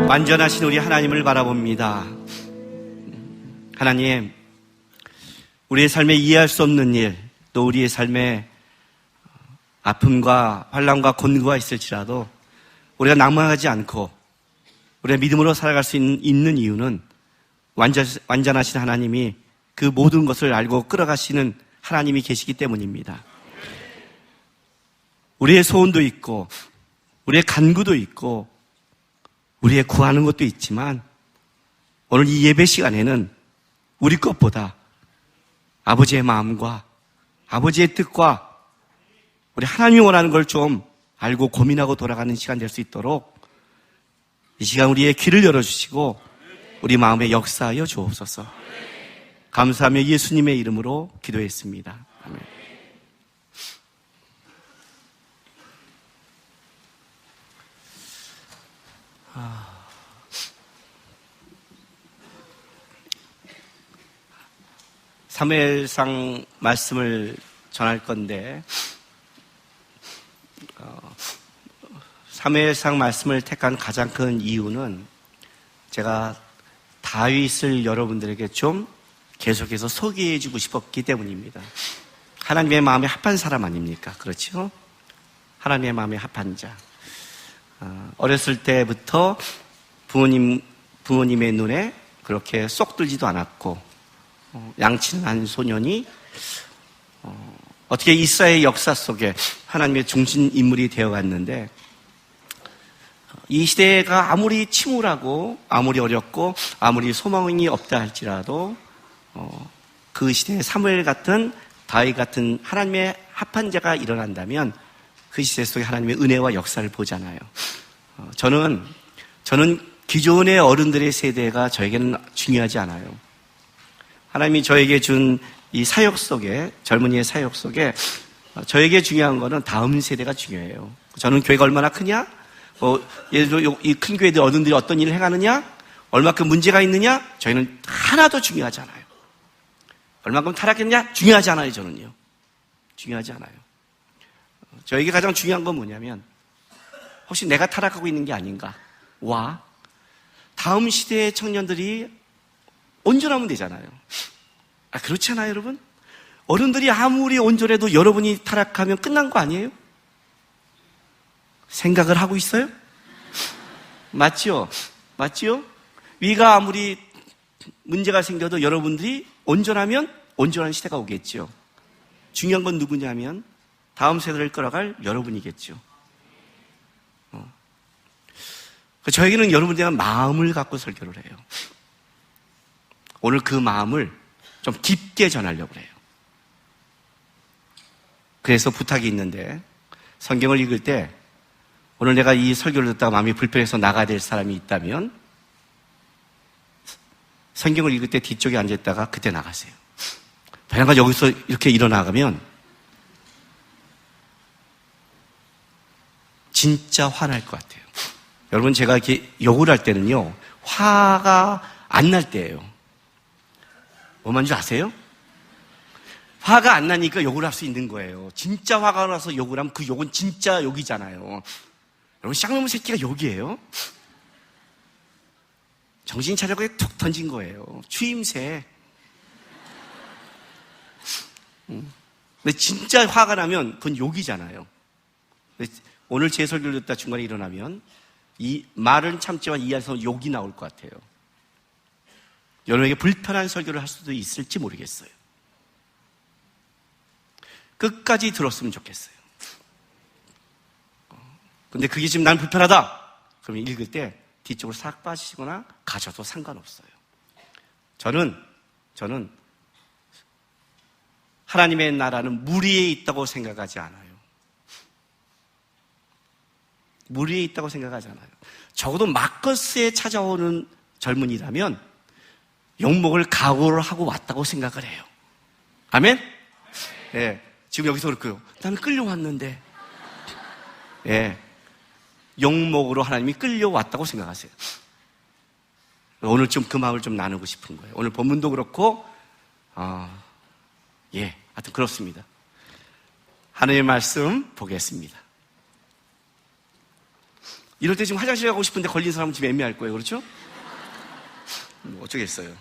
완전하신 우리 하나님을 바라봅니다. 하나님, 우리의 삶에 이해할 수 없는 일, 또 우리의 삶에 아픔과 환난과 곤고가 있을지라도 우리가 낭망하지 않고 우리가 믿음으로 살아갈 수 있는 이유는 완전하신 하나님이 그 모든 것을 알고 끌어가시는 하나님이 계시기 때문입니다. 우리의 소원도 있고 우리의 간구도 있고 우리의 구하는 것도 있지만 오늘 이 예배 시간에는 우리 것보다 아버지의 마음과 아버지의 뜻과 우리 하나님이 원하는 걸 좀 알고 고민하고 돌아가는 시간 될 수 있도록 이 시간 우리의 귀를 열어주시고 우리 마음에 역사하여 주옵소서. 감사하며 예수님의 이름으로 기도했습니다. 아멘. 사무엘상 말씀을 전할 건데 사무엘상 말씀을 택한 가장 큰 이유는 제가 다윗을 여러분들에게 좀 계속해서 소개해주고 싶었기 때문입니다. 하나님의 마음에 합한 사람 아닙니까? 그렇죠? 하나님의 마음에 합한 자. 어렸을 때부터 부모님의 눈에 그렇게 쏙 들지도 않았고 양치는 한 소년이 어떻게 이스라엘 역사 속에 하나님의 중심 인물이 되어갔는데 이 시대가 아무리 침울하고 아무리 어렵고 아무리 소망이 없다 할지라도 그 시대에 사무엘 같은 다윗 같은 하나님의 합한 자가 일어난다면 그 시대 속에 하나님의 은혜와 역사를 보잖아요. 저는 기존의 어른들의 세대가 저에게는 중요하지 않아요. 하나님이 저에게 준 이 사역 속에, 젊은이의 사역 속에 저에게 중요한 거는 다음 세대가 중요해요. 저는 교회가 얼마나 크냐? 예를 들어 이 큰 교회들 어른들이 어떤 일을 행하느냐? 얼마큼 문제가 있느냐? 저희는 하나도 중요하지 않아요. 얼마큼 타락했냐? 중요하지 않아요, 저는요. 중요하지 않아요. 저에게 가장 중요한 건 뭐냐면 혹시 내가 타락하고 있는 게 아닌가? 와, 다음 시대의 청년들이 온전하면 되잖아요. 그렇지 않아요, 여러분? 어른들이 아무리 온전해도 여러분이 타락하면 끝난 거 아니에요? 생각을 하고 있어요? 맞죠? 맞죠? 위가 아무리 문제가 생겨도 여러분들이 온전하면 온전한 시대가 오겠죠. 중요한 건 누구냐면 다음 세대를 끌어갈 여러분이겠죠. 저에게는 여러분에 대한 마음을 갖고 설교를 해요. 오늘 그 마음을 좀 깊게 전하려고 해요. 그래서 부탁이 있는데 성경을 읽을 때 오늘 내가 이 설교를 듣다가 마음이 불편해서 나가야 될 사람이 있다면 성경을 읽을 때 뒤쪽에 앉아있다가 그때 나가세요. 만약 여기서 이렇게 일어나가면 진짜 화날 것 같아요. 여러분, 제가 이렇게 욕을 할 때는요, 화가 안 날 때예요. 뭐만 줄 아세요? 화가 안 나니까 욕을 할 수 있는 거예요. 진짜 화가 나서 욕을 하면 그 욕은 진짜 욕이잖아요. 여러분, 쌍놈의 새끼가 욕이에요? 정신 차려고 툭 던진 거예요. 추임새. 근데 진짜 화가 나면 그건 욕이잖아요. 오늘 제 설교를 듣다 중간에 일어나면 이 말은 참지만 이 안에서 욕이 나올 것 같아요. 여러분에게 불편한 설교를 할 수도 있을지 모르겠어요. 끝까지 들었으면 좋겠어요. 근데 그게 지금 난 불편하다. 그러면 읽을 때 뒤쪽으로 싹 빠지시거나 가셔도 상관없어요. 저는 하나님의 나라는 무리에 있다고 생각하지 않아요. 무리에 있다고 생각하지 않아요. 적어도 마커스에 찾아오는 젊은이라면 욕먹을 각오를 하고 왔다고 생각을 해요. 아멘? 예. 지금 여기서 그렇고요. 나는 끌려왔는데. 예. 욕먹으로 하나님이 끌려왔다고 생각하세요. 오늘 좀 그 마음을 좀 나누고 싶은 거예요. 오늘 본문도 그렇고, 하여튼 그렇습니다. 하나님의 말씀 보겠습니다. 이럴 때 지금 화장실 가고 싶은데 걸린 사람은 지금 애매할 거예요. 그렇죠? 어쩌겠어요.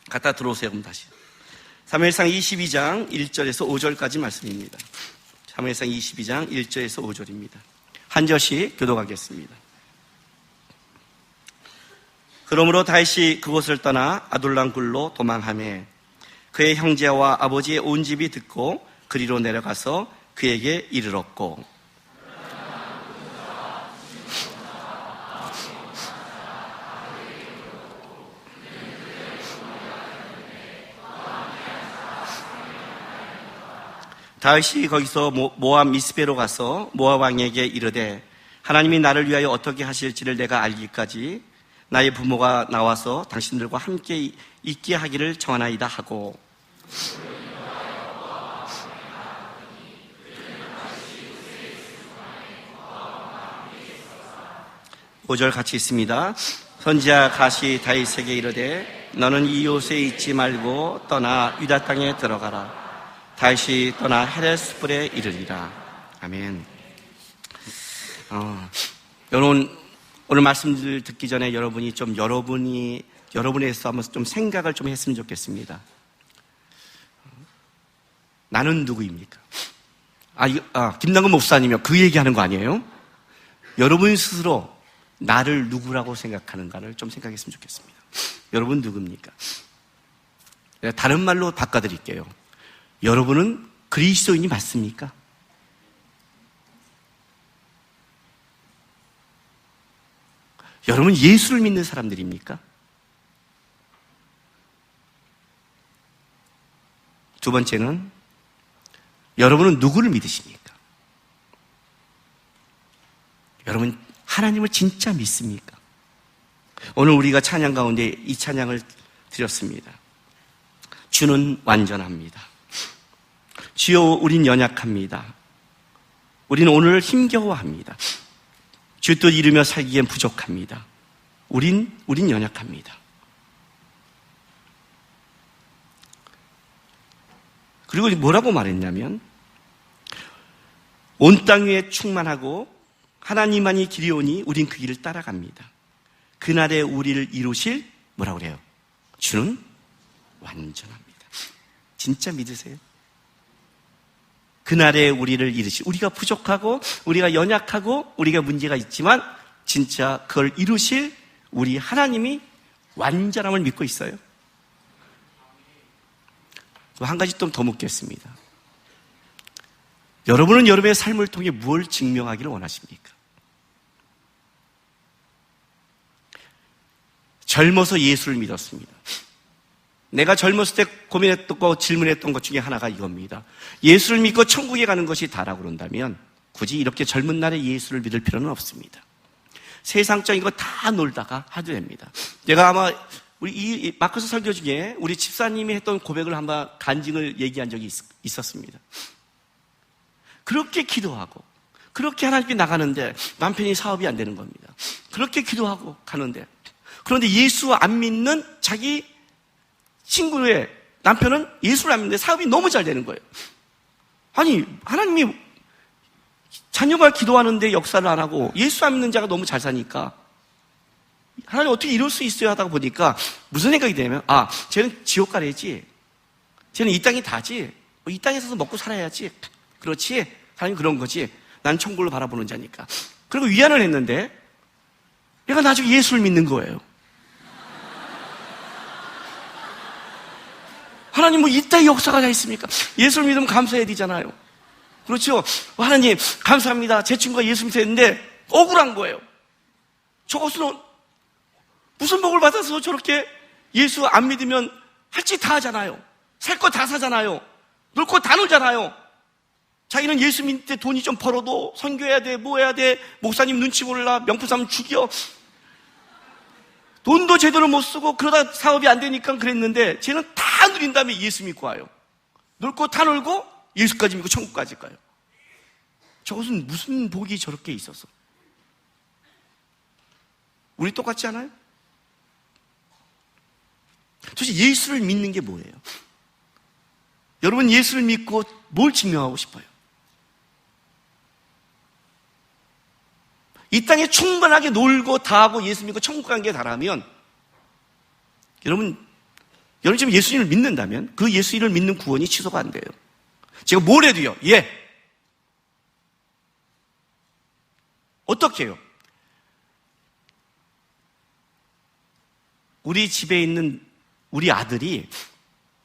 갖다 들어오세요. 그럼 다시. 사무엘상 22장 1절에서 5절까지 말씀입니다. 사무엘상 22장 1절에서 5절입니다. 한 절씩 교독하겠습니다. 그러므로 다윗이 그곳을 떠나 아둘람 굴로 도망하매 그의 형제와 아버지의 온 집이 듣고 그리로 내려가서 그에게 이르렀고 다윗이 거기서 모압 미스베로 가서 모압 왕에게 이르되 하나님이 나를 위하여 어떻게 하실지를 내가 알기까지 나의 부모가 나와서 당신들과 함께 있게 하기를 청하나이다 하고 5절 같이 있습니다. 선지자 갓이 다윗에게 이르되 너는 이곳에 있지 말고 떠나 유다 땅에 들어가라. 다윗이 떠나 헤레스불에 이르리라. 아멘. 여러분, 오늘 말씀을 듣기 전에 여러분에서 한번 좀 생각을 좀 했으면 좋겠습니다. 나는 누구입니까? 김남근 목사님이요. 그 얘기하는 거 아니에요? 여러분 스스로 나를 누구라고 생각하는가를 좀 생각했으면 좋겠습니다. 여러분 누굽니까? 내가 다른 말로 바꿔드릴게요. 여러분은 그리스도인이 맞습니까? 여러분 예수를 믿는 사람들입니까? 두 번째는 여러분은 누구를 믿으십니까? 여러분 하나님을 진짜 믿습니까? 오늘 우리가 찬양 가운데 이 찬양을 드렸습니다. 주는 완전합니다. 주여 우린 연약합니다. 우리는 오늘 힘겨워합니다. 주 뜻 이루며 살기엔 부족합니다. 우린 연약합니다. 그리고 뭐라고 말했냐면 온 땅 위에 충만하고 하나님만이 길이 오니 우린 그 길을 따라갑니다. 그날에 우리를 이루실 뭐라고 그래요? 주는 완전합니다. 진짜 믿으세요? 그날에 우리를 이루실, 우리가 부족하고 우리가 연약하고 우리가 문제가 있지만 진짜 그걸 이루실 우리 하나님이 완전함을 믿고 있어요. 한 가지 좀 더 묻겠습니다. 여러분은 여러분의 삶을 통해 무엇을 증명하기를 원하십니까? 젊어서 예수를 믿었습니다. 내가 젊었을 때 고민했던 거, 질문했던 것 중에 하나가 이겁니다. 예수를 믿고 천국에 가는 것이 다라고 그런다면 굳이 이렇게 젊은 날에 예수를 믿을 필요는 없습니다. 세상적인 거 다 놀다가 하도 됩니다. 제가 아마 우리 이 마커스 설교 중에 우리 집사님이 했던 고백을 한번 간증을 얘기한 적이 있었습니다. 그렇게 기도하고 그렇게 하나님께 나가는데 남편이 사업이 안 되는 겁니다. 그렇게 기도하고 가는데 그런데 예수 안 믿는 자기 친구의 남편은 예수를 안 믿는데 사업이 너무 잘 되는 거예요. 아니 하나님이 자녀가 기도하는데 역사를 안 하고 예수 안 믿는 자가 너무 잘 사니까 하나님 어떻게 이럴 수 있어요 하다가 보니까 무슨 생각이 되냐면 쟤는 지옥 가래지, 쟤는 이 땅이 다지, 이 땅에 서서 먹고 살아야지, 그렇지, 하나님 그런 거지, 난 천국을 바라보는 자니까. 그리고 위안을 했는데 얘가 나중에 예수를 믿는 거예요. 하나님 뭐 이따위 역사가 다 있습니까? 예수를 믿으면 감사해야 되잖아요. 그렇죠? 하나님 감사합니다. 제 친구가 예수 믿었는데 억울한 거예요. 저것은 무슨 복을 받아서 저렇게 예수 안 믿으면 할 짓 다 하잖아요. 살 거 다 사잖아요. 놀 거 다 놀잖아요. 자기는 예수 믿을 때 돈이 좀 벌어도 선교해야 돼, 뭐 해야 돼, 목사님 눈치 몰라, 명품 사면 죽여. 돈도 제대로 못 쓰고 그러다 사업이 안 되니까 그랬는데 쟤는 다 누린 다음에 예수 믿고 와요. 놀 거 다 놀고 예수까지 믿고 천국까지 가요. 저것은 무슨 복이 저렇게 있어서. 우리 똑같지 않아요? 도대체 예수를 믿는 게 뭐예요? 여러분 예수를 믿고 뭘 증명하고 싶어요? 이 땅에 충분하게 놀고 다 하고 예수 믿고 천국 간 게 다라면 여러분 지금 예수님을 믿는다면 그 예수님을 믿는 구원이 취소가 안 돼요. 제가 뭘 해도요. 예. 어떻게 해요? 우리 집에 있는 우리 아들이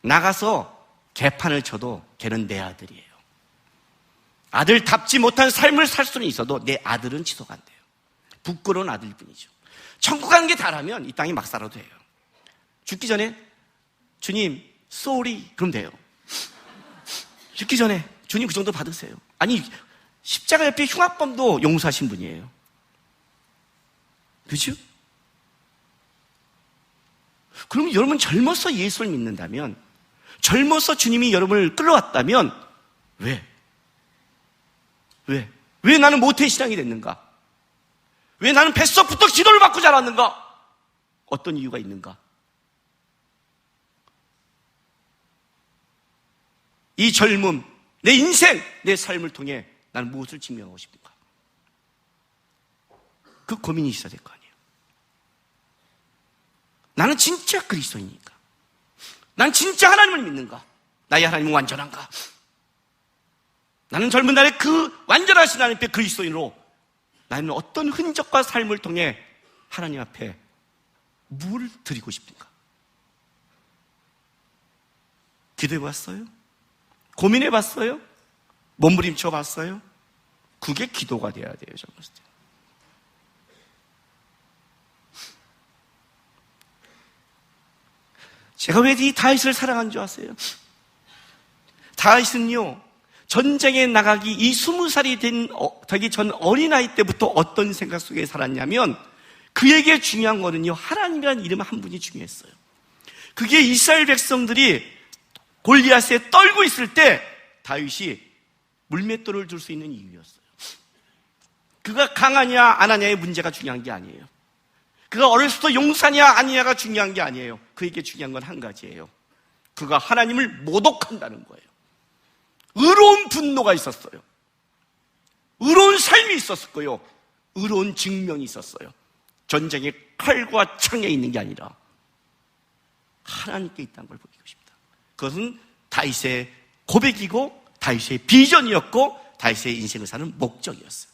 나가서 개판을 쳐도 걔는 내 아들이에요. 아들답지 못한 삶을 살 수는 있어도 내 아들은 취소가 안 돼요. 부끄러운 아들일 뿐이죠. 천국 가는 게 다라면 이 땅에 막 살아도 돼요. 죽기 전에 주님 쏘리 그럼 돼요. 죽기 전에 주님 그 정도 받으세요. 아니 십자가 옆에 흉악범도 용서하신 분이에요. 그렇죠? 그러면 여러분 젊어서 예수를 믿는다면, 젊어서 주님이 여러분을 끌어왔다면 왜 나는 모태신앙이 됐는가? 왜 나는 뱃속부터 기도를 받고 자랐는가? 어떤 이유가 있는가? 이 젊음, 내 인생, 내 삶을 통해 나는 무엇을 증명하고 싶은가? 그 고민이 있어야 될 거 아니에요. 나는 진짜 그리스도이니까. 난 진짜 하나님을 믿는가? 나의 하나님은 완전한가? 나는 젊은 날에 그 완전하신 하나님 앞에 그리스도인으로 나는 어떤 흔적과 삶을 통해 하나님 앞에 뭘 드리고 싶은가? 기도해봤어요? 고민해봤어요? 몸부림쳐봤어요? 그게 기도가 돼야 돼요. 저는. 제가 왜 이 다윗을 사랑한 줄 아세요? 다윗은요, 전쟁에 나가기 이 20살이 되기 전 어린아이 때부터 어떤 생각 속에 살았냐면, 그에게 중요한 거는요, 하나님이라는 이름 한 분이 중요했어요. 그게 이스라엘 백성들이 골리앗에 떨고 있을 때 다윗이 물맷돌을 줄 수 있는 이유였어요. 그가 강하냐 안 하냐의 문제가 중요한 게 아니에요. 그가 어렸을 때 용사냐 아니냐가 중요한 게 아니에요. 그에게 중요한 건 한 가지예요. 그가 하나님을 모독한다는 거예요. 의로운 분노가 있었어요. 의로운 삶이 있었을 거예요. 의로운 증명이 있었어요. 전쟁의 칼과 창에 있는 게 아니라 하나님께 있다는 걸 보이고 싶다. 그것은 다윗의 고백이고 다윗의 비전이었고 다윗의 인생을 사는 목적이었어요.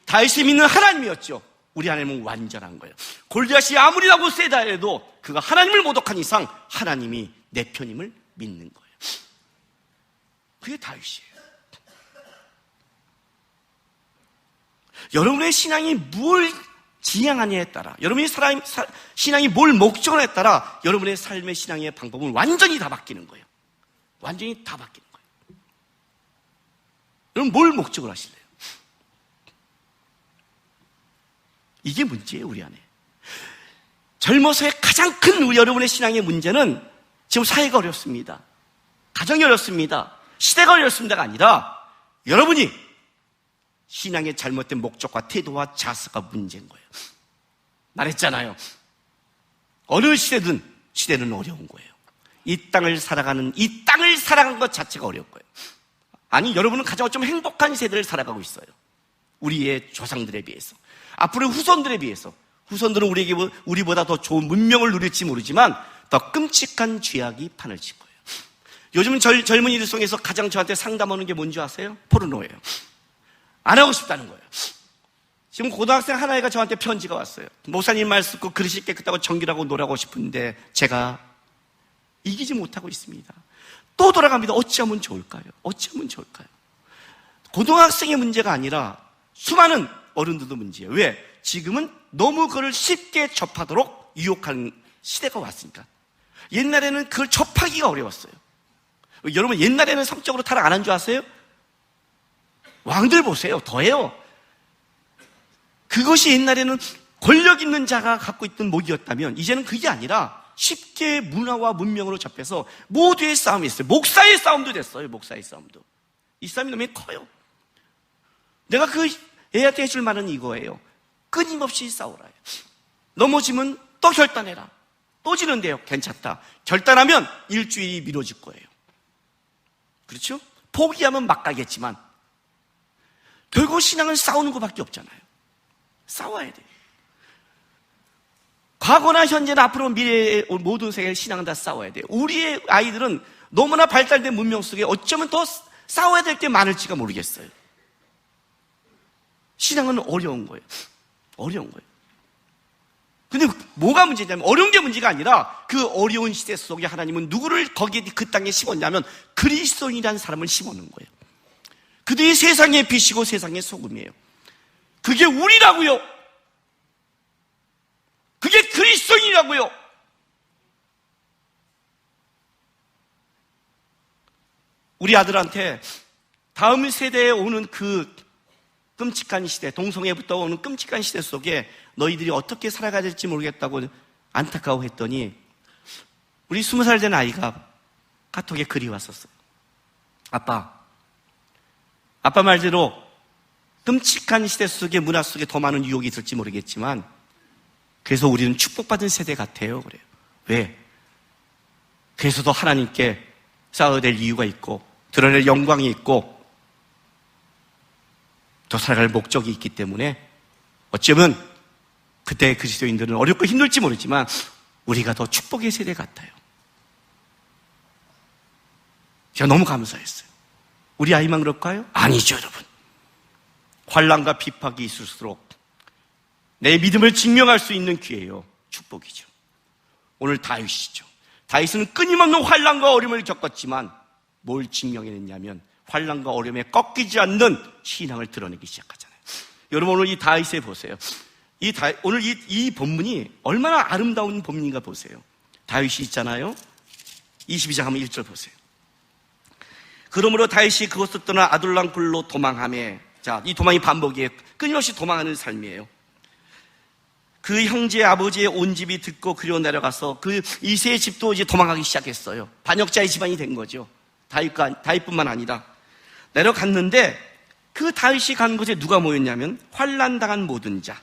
다윗이 믿는 하나님이었죠. 우리 하나님은 완전한 거예요. 골리앗이 아무리라고 세다 해도 그가 하나님을 모독한 이상 하나님이 내 편임을 믿는 거예요. 그게 다윗이에요. 여러분의 신앙이 뭘 지향하냐에 따라, 여러분의 신앙이 뭘 목적하냐에 따라 여러분의 삶의 신앙의 방법은 완전히 다 바뀌는 거예요. 완전히 다 바뀌는 거예요. 여러분 뭘 목적으로 하실래요? 이게 문제예요, 우리 안에. 젊어서의 가장 큰 여러분의 신앙의 문제는 지금 사회가 어렵습니다. 가정이 어렵습니다. 시대가 어렵습니다가 아니라 여러분이 신앙의 잘못된 목적과 태도와 자세가 문제인 거예요. 말했잖아요. 어느 시대는 어려운 거예요. 이 땅을 살아가는 것 자체가 어려운 거예요. 아니, 여러분은 가장 좀 행복한 세대를 살아가고 있어요. 우리의 조상들에 비해서. 앞으로 후손들에 비해서. 후손들은 우리보다 더 좋은 문명을 누릴지 모르지만 더 끔찍한 죄악이 판을 칠 거예요. 요즘은 젊은이들 속에서 가장 저한테 상담하는 게 뭔지 아세요? 포르노예요. 안 하고 싶다는 거예요. 지금 고등학생 하나애가 저한테 편지가 왔어요. 목사님 말 듣고 그릇이 깨끗하고 정결하고 놀아고 싶은데 제가 이기지 못하고 있습니다. 또 돌아갑니다. 어찌하면 좋을까요? 어찌하면 좋을까요? 고등학생의 문제가 아니라 수많은 어른들도 문제예요. 왜? 지금은 너무 그걸 쉽게 접하도록 유혹하는 시대가 왔으니까. 옛날에는 그걸 접하기가 어려웠어요. 여러분 옛날에는 성적으로 타락 안 한 줄 아세요? 왕들 보세요. 더해요. 그것이 옛날에는 권력 있는 자가 갖고 있던 목이었다면 이제는 그게 아니라 쉽게 문화와 문명으로 접해서 모두의 싸움이 있어요. 목사의 싸움도 됐어요. 목사의 싸움도. 이 싸움이 너무 커요. 내가 그 애한테 해줄 말은 이거예요. 끊임없이 싸우라. 넘어지면 또 결단해라. 또 지는데요. 괜찮다. 결단하면 일주일이 미뤄질 거예요. 그렇죠? 포기하면 막 가겠지만 결국 신앙은 싸우는 것밖에 없잖아요. 싸워야 돼요. 과거나 현재나 앞으로 미래의 모든 세계를 신앙은 다 싸워야 돼요. 우리의 아이들은 너무나 발달된 문명 속에 어쩌면 더 싸워야 될 게 많을지가 모르겠어요. 신앙은 어려운 거예요. 어려운 거예요. 근데 뭐가 문제냐면 어려운 게 문제가 아니라 그 어려운 시대 속에 하나님은 누구를 거기에 그 땅에 심었냐면 그리스도인이라는 사람을 심어놓은 거예요. 그들이 세상의 빛이고 세상의 소금이에요. 그게 우리라고요. 그게 그리스도인이라고요. 우리 아들한테 다음 세대에 오는 그 끔찍한 시대, 동성애부터 오는 끔찍한 시대 속에 너희들이 어떻게 살아가야 될지 모르겠다고 안타까워했더니 우리 20살 된 아이가 카톡에 글이 왔었어요. 아빠 말대로 끔찍한 시대 속에 문화 속에 더 많은 유혹이 있을지 모르겠지만 그래서 우리는 축복받은 세대 같아요. 그래요. 왜? 그래서 더 하나님께 싸워야 될 이유가 있고 드러낼 영광이 있고 더 살아갈 목적이 있기 때문에 어쩌면 그때 그리스도인들은 어렵고 힘들지 모르지만 우리가 더 축복의 세대 같아요. 제가 너무 감사했어요. 우리 아이만 그럴까요? 아니죠, 여러분. 환난과 핍박이 있을수록 내 믿음을 증명할 수 있는 기회예요. 축복이죠. 오늘 다윗이죠. 다윗은 끊임없는 환난과 어려움을 겪었지만 뭘 증명해냈냐면 환난과 어려움에 꺾이지 않는 신앙을 드러내기 시작하잖아요. 여러분 오늘 이 다윗에 보세요. 오늘 이 본문이 얼마나 아름다운 본문인가 보세요. 다윗이 있잖아요. 22장 하면 1절 보세요. 그러므로 다윗이 그곳을 떠나 아둘람 굴로 도망하며, 자, 이 도망이 반복이에요. 끊임없이 도망하는 삶이에요. 그 형제 아버지의 온 집이 듣고 그리로 내려가서 그 이새의 집도 이제 도망가기 시작했어요. 반역자의 집안이 된 거죠. 다윗뿐만 아니라 내려갔는데 그 다윗이 간 곳에 누가 모였냐면 환난당한 모든 자.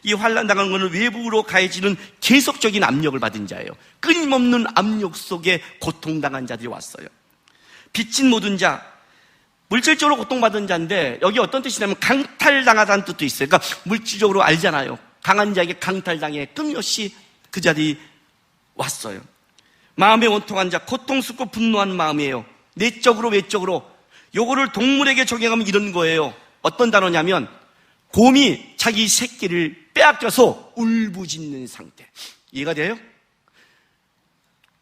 이 환난당한 것은 외부로 가해지는 계속적인 압력을 받은 자예요. 끊임없는 압력 속에 고통당한 자들이 왔어요. 빚진 모든 자, 물질적으로 고통받은 자인데 여기 어떤 뜻이냐면 강탈당하다는 뜻도 있어요. 그러니까 물질적으로 알잖아요. 강한 자에게 강탈당해 끊임없이 그 자들이 왔어요. 마음에 원통한 자, 고통스럽고 분노한 마음이에요. 내적으로 외적으로. 요거를 동물에게 적용하면 이런 거예요. 어떤 단어냐면 곰이 자기 새끼를 빼앗겨서 울부짖는 상태. 이해가 돼요?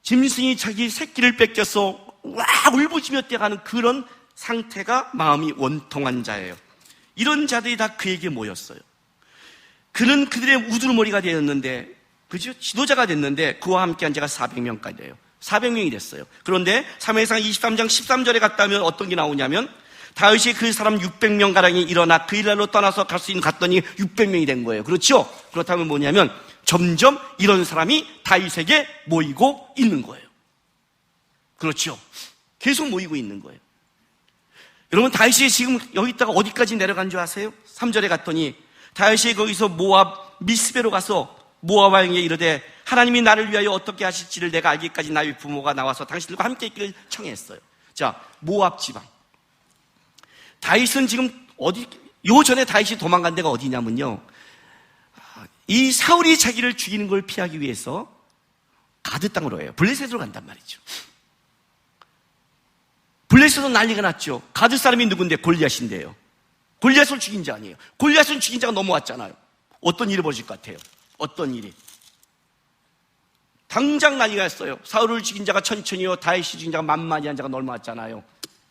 짐승이 자기 새끼를 뺏겨서 와 울부짖며 뛰어가는 그런 상태가 마음이 원통한 자예요. 이런 자들이 다 그에게 모였어요. 그는 그들의 우두머리가 되었는데, 그죠? 지도자가 됐는데 그와 함께한 자가 400명까지 돼요. 400명이 됐어요. 그런데 사무엘상 23장 13절에 갔다면 어떤 게 나오냐면 다윗이 그 사람 600명가량이 일어나 그 일날로 떠나서 갈 수 있는 갔더니 600명이 된 거예요. 그렇죠? 그렇다면 뭐냐면 점점 이런 사람이 다윗에게 모이고 있는 거예요. 그렇죠? 계속 모이고 있는 거예요. 여러분 다윗이 지금 여기 있다가 어디까지 내려간 줄 아세요? 3절에 갔더니 다윗이 거기서 모압 미스베로 가서 모압 왕에게 이르되 하나님이 나를 위하여 어떻게 하실지를 내가 알기까지 나의 부모가 나와서 당신들과 함께 있기를 청했어요. 자, 모압 지방. 다윗은 지금 요 전에 다윗이 도망간 데가 어디냐면요. 이 사울이 자기를 죽이는 걸 피하기 위해서 가드 땅으로 해요. 블레셋으로 간단 말이죠. 블레셋은 난리가 났죠. 가드 사람이 누군데? 골리앗인데요. 골리앗을 죽인 자 아니에요. 골리앗은 죽인 자가 넘어왔잖아요. 어떤 일이 벌어질 것 같아요? 어떤 일이? 당장 난리가 났어요. 사울을 죽인 자가 천천히요, 다윗이 죽인 자가 만만히 한 자가 넘어왔잖아요.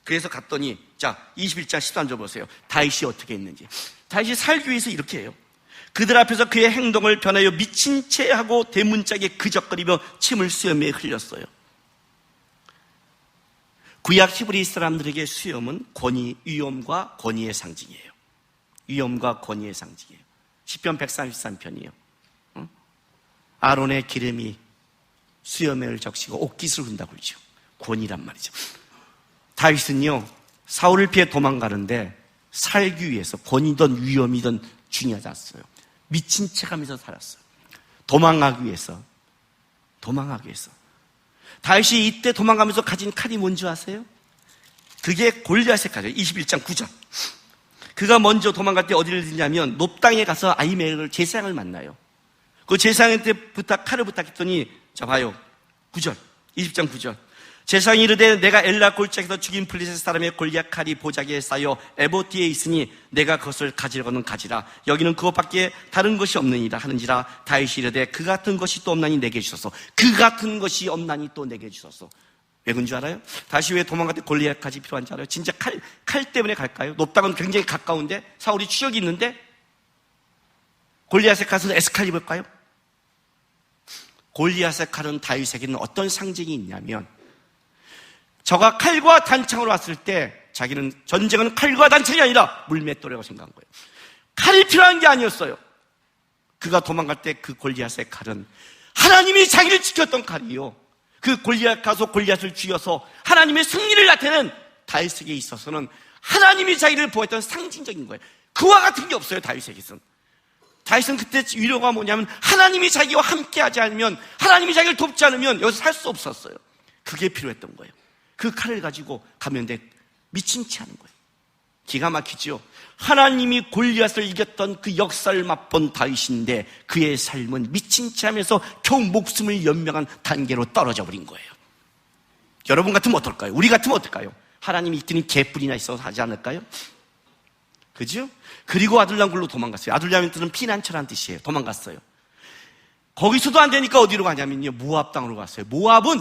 그래서 갔더니, 자, 21장 13절 보세요. 다윗이 어떻게 했는지. 다윗이 살기 위해서 이렇게 해요. 그들 앞에서 그의 행동을 변하여 미친 채 하고 대문짝에 그적거리며 침을 수염에 흘렸어요. 구약 히브리 사람들에게 수염은 권위, 위엄과 권위의 상징이에요. 위엄과 권위의 상징이에요. 시편 133편이에요. 아론의 기름이 수염을 적시고 옥깃을 흔다고 그러죠. 권위란 말이죠. 다윗은요, 사울을 피해 도망가는데 살기 위해서 권위든 위엄이든 중요하지 않았어요. 미친 척하면서 살았어요. 도망가기 위해서. 다윗이 이때 도망가면서 가진 칼이 뭔지 아세요? 그게 골리앗의 칼이에요. 21장 9절. 그가 먼저 도망갈 때 어디를 들냐면 높 땅에 가서 아히멜렉 제사장을 만나요. 그 제사장한테 칼을 부탁했더니 자 봐요. 9절 20장 9절 제사장이 이르되 내가 엘라 골짜기에서 죽인 블레셋 사람의 골리앗 칼이 보자기에 쌓여 에봇디에 있으니 내가 그것을 가지려고는 가지라. 여기는 그것밖에 다른 것이 없느니라 하는지라. 다윗이 이르되 그 같은 것이 또 없나니 내게 주소서. 그 같은 것이 없나니 또 내게 주소서. 왜 그런 줄 알아요? 다시 왜 도망갈 때 골리앗 칼이 필요한 줄 알아요? 진짜 칼 때문에 갈까요? 높다고는 굉장히 가까운데 사울이 추적이 있는데 골리앗의 칼은 에스칼리버일까요? 골리앗의 칼은 다윗에게는 어떤 상징이 있냐면 저가 칼과 단창으로 왔을 때 자기는 전쟁은 칼과 단창이 아니라 물맷돌이라고 생각한 거예요. 칼이 필요한 게 아니었어요. 그가 도망갈 때 그 골리앗의 칼은 하나님이 자기를 지켰던 칼이요. 그 골리앗 가서 골리앗을 죽여서 하나님의 승리를 나타내는 다윗에게 있어서는 하나님이 자기를 보였던 상징적인 거예요. 그와 같은 게 없어요. 다윗에게서는. 다윗은 그때 위로가 뭐냐면 하나님이 자기와 함께하지 않으면, 하나님이 자기를 돕지 않으면 여기서 살 수 없었어요. 그게 필요했던 거예요. 그 칼을 가지고 가면 미친 채 하는 거예요. 기가 막히죠. 하나님이 골리앗을 이겼던 그 역사를 맛본 다윗인데 그의 삶은 미친 채 하면서 겨우 목숨을 연명한 단계로 떨어져 버린 거예요. 여러분 같으면 어떨까요? 우리 같으면 어떨까요? 하나님이 이끄는 개뿔이나 있어서 하지 않을까요? 그죠? 그리고 아둘람 굴로 도망갔어요. 아둘람의 뜻은 피난처라는 뜻이에요. 도망갔어요. 거기서도 안 되니까 어디로 가냐면요, 모압 땅으로 갔어요. 모압은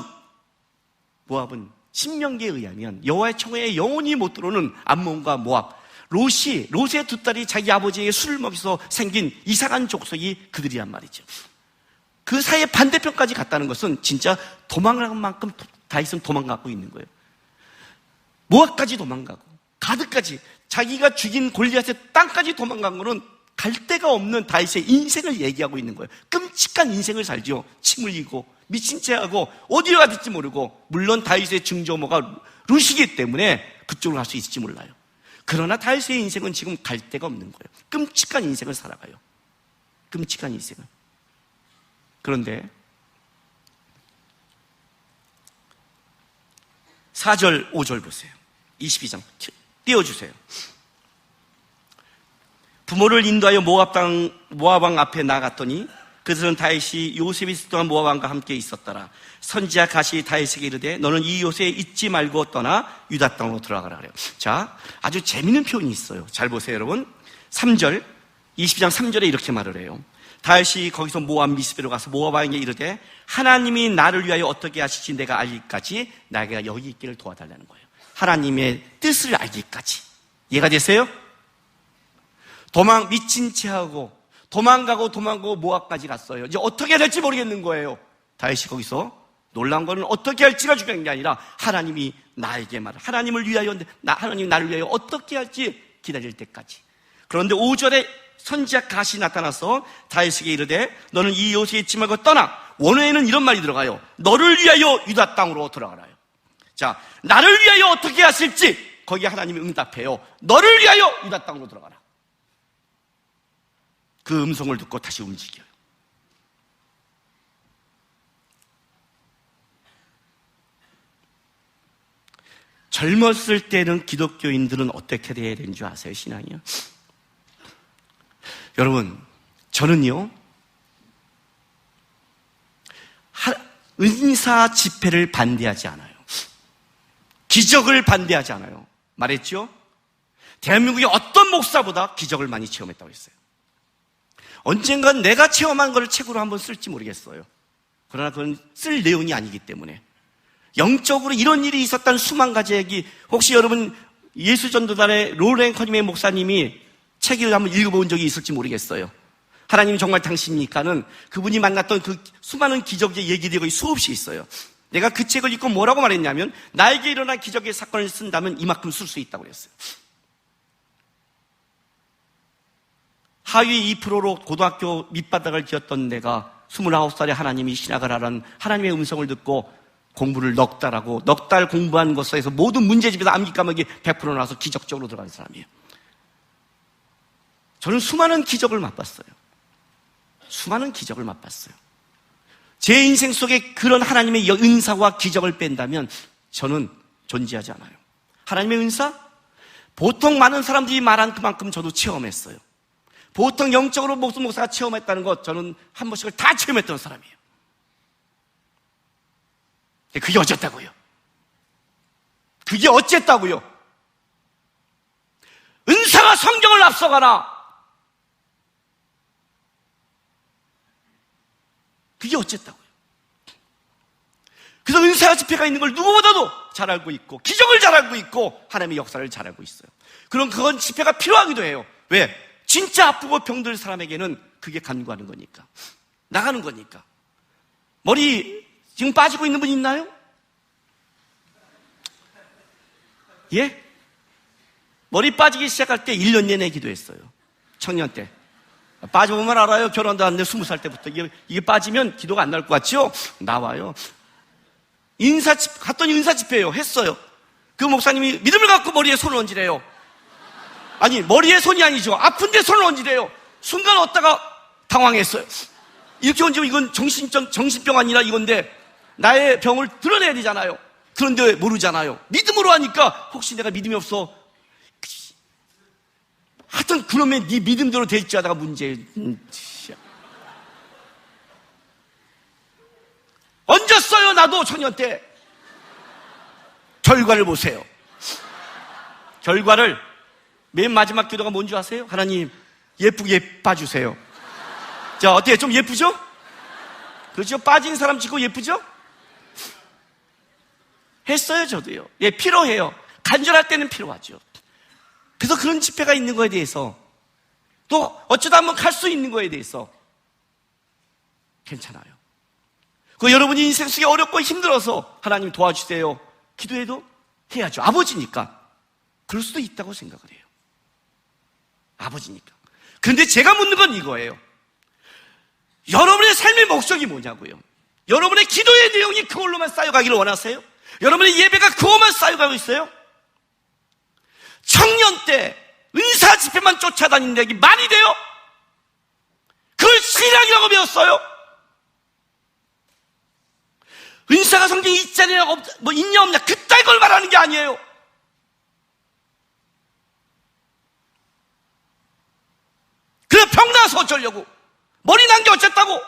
신명기에 의하면 여호와의 청회에 영원히 못 들어오는 암몬과 모압, 롯의 두 딸이 자기 아버지에게 술을 먹여서 생긴 이상한 족속이 그들이란 말이죠. 그 사이에 반대편까지 갔다는 것은 진짜 도망갈 만큼 다윗은 도망가고 있는 거예요. 모압까지 도망가고 가드까지, 자기가 죽인 골리앗의 땅까지 도망간 거는 갈 데가 없는 다윗의 인생을 얘기하고 있는 거예요. 끔찍한 인생을 살죠. 침 흘리고 미친 채 하고 어디로 가될지 모르고, 물론 다윗의 증조모가 룻이기 때문에 그쪽으로 갈 수 있을지 몰라요. 그러나 다윗의 인생은 지금 갈 데가 없는 거예요. 끔찍한 인생을 살아가요. 끔찍한 인생을. 그런데 4절 5절 보세요. 22장 띄워주세요. 부모를 인도하여 모압 왕 앞에 나갔더니 그들은 다윗이 요셉이 있을 동안 모압 왕과 함께 있었더라. 선지자 가시 다윗에게 이르되 너는 이 요셉에 있지 말고 떠나 유다 땅으로 들어가라 그래요. 자, 아주 재미있는 표현이 있어요. 잘 보세요, 여러분. 3절 22장 3절에 이렇게 말을 해요. 다윗이 거기서 모압 미스베로 가서 모압 왕에게 이르되 하나님이 나를 위하여 어떻게 하실지 내가 알기까지 나에게 여기 있기를 도와달라는 거예요. 하나님의 뜻을 알기까지. 이해가 되세요? 미친 채 하고 도망가고 모압까지 갔어요. 이제 어떻게 될지 모르겠는 거예요. 다윗이 거기서 놀란 거는 어떻게 할지가 중요한 게 아니라 하나님이 나에게 말을, 하나님을 위하여, 하나님이 나를 위하여 어떻게 할지 기다릴 때까지. 그런데 5절에 선지자 갓이 나타나서 다윗에게 이르되 너는 이 요새에 있지 말고 떠나. 원어에는 이런 말이 들어가요. 너를 위하여 유다 땅으로 들어가라요. 자, 나를 위하여 어떻게 하실지 거기에 하나님이 응답해요. 너를 위하여 유다 땅으로 들어가라. 그 음성을 듣고 다시 움직여요. 젊었을 때는 기독교인들은 어떻게 돼야 되는 줄 아세요? 신앙이요? 여러분, 저는요 은사 집회를 반대하지 않아요. 기적을 반대하지 않아요. 말했죠? 대한민국의 어떤 목사보다 기적을 많이 체험했다고 했어요. 언젠간 내가 체험한 걸 책으로 한번 쓸지 모르겠어요. 그러나 그건 쓸 내용이 아니기 때문에. 영적으로 이런 일이 있었다는 수만 가지 얘기, 혹시 여러분 예수전도단의 로렌 커님의 목사님이 책을 한번 읽어본 적이 있을지 모르겠어요. 하나님이 정말 당신이니까는 그분이 만났던 그 수많은 기적의 얘기들이 수없이 있어요. 내가 그 책을 읽고 뭐라고 말했냐면 나에게 일어난 기적의 사건을 쓴다면 이만큼 쓸 수 있다고 그랬어요. 하위 2%로 고등학교 밑바닥을 기었던 내가 29살에 하나님이 신학을 하라는 하나님의 음성을 듣고 공부를 넉 달 공부한 것에서 모든 문제집에서 암기 까먹이 100% 나와서 기적적으로 들어가는 사람이에요. 저는 수많은 기적을 맛봤어요. 수많은 기적을 맛봤어요. 제 인생 속에 그런 하나님의 은사와 기적을 뺀다면 저는 존재하지 않아요. 하나님의 은사? 보통 많은 사람들이 말한 그만큼 저도 체험했어요. 보통 영적으로 목사가 체험했다는 것 저는 한 번씩을 다 체험했던 사람이에요. 그게 어쨌다고요? 그게 어쨌다고요? 은사가 성경을 앞서가나? 그게 어쨌다고요? 그래서 은사와 집회가 있는 걸 누구보다도 잘 알고 있고 기적을 잘 알고 있고 하나님의 역사를 잘 알고 있어요. 그럼 그건 집회가 필요하기도 해요. 왜? 진짜 아프고 병들 사람에게는 그게 간구하는 거니까, 나가는 거니까. 머리 지금 빠지고 있는 분 있나요? 예? 머리 빠지기 시작할 때 1년 내내 기도했어요. 청년 때. 빠져보면 알아요. 결혼도 안 돼. 20살 때부터. 이게 빠지면 기도가 안 나올 것 같죠? 나와요. 갔더니 은사 집회예요. 했어요. 그 목사님이 믿음을 갖고 머리에 손을 얹으래요. 아니, 머리에 손이 아니죠. 아픈데 손을 얹으래요. 순간 얻다가 당황했어요. 이렇게 얹으면 이건 정신병 아니라 이건데 나의 병을 드러내야 되잖아요. 그런데 모르잖아요. 믿음으로 하니까 혹시 내가 믿음이 없어. 하여튼 그러면 네 믿음대로 될지 하다가 문제. 얹었어요. 나도 청년 때. 결과를 보세요. 결과를 맨 마지막 기도가 뭔지 아세요? 하나님 예쁘게 봐주세요. 자, 어때요? 좀 예쁘죠? 그렇죠? 빠진 사람 치고 예쁘죠? 했어요. 저도요. 예, 필요해요. 간절할 때는 필요하죠. 그래서 그런 집회가 있는 거에 대해서, 또 어쩌다 한번 갈 수 있는 거에 대해서 괜찮아요. 그 여러분이 인생 속에 어렵고 힘들어서 하나님 도와주세요 기도해도 해야죠. 아버지니까. 그럴 수도 있다고 생각을 해요. 아버지니까. 그런데 제가 묻는 건 이거예요. 여러분의 삶의 목적이 뭐냐고요? 여러분의 기도의 내용이 그걸로만 쌓여가기를 원하세요? 여러분의 예배가 그것만 쌓여가고 있어요? 청년 때 은사 집회만 쫓아다니는 게 말이 돼요? 그걸 신앙이라고 배웠어요? 은사가 성경에 있잖아요, 뭐 있냐 없냐 그따위 걸 말하는 게 아니에요. 그래, 병 나서 어쩌려고? 머리 난 게 어쨌다고?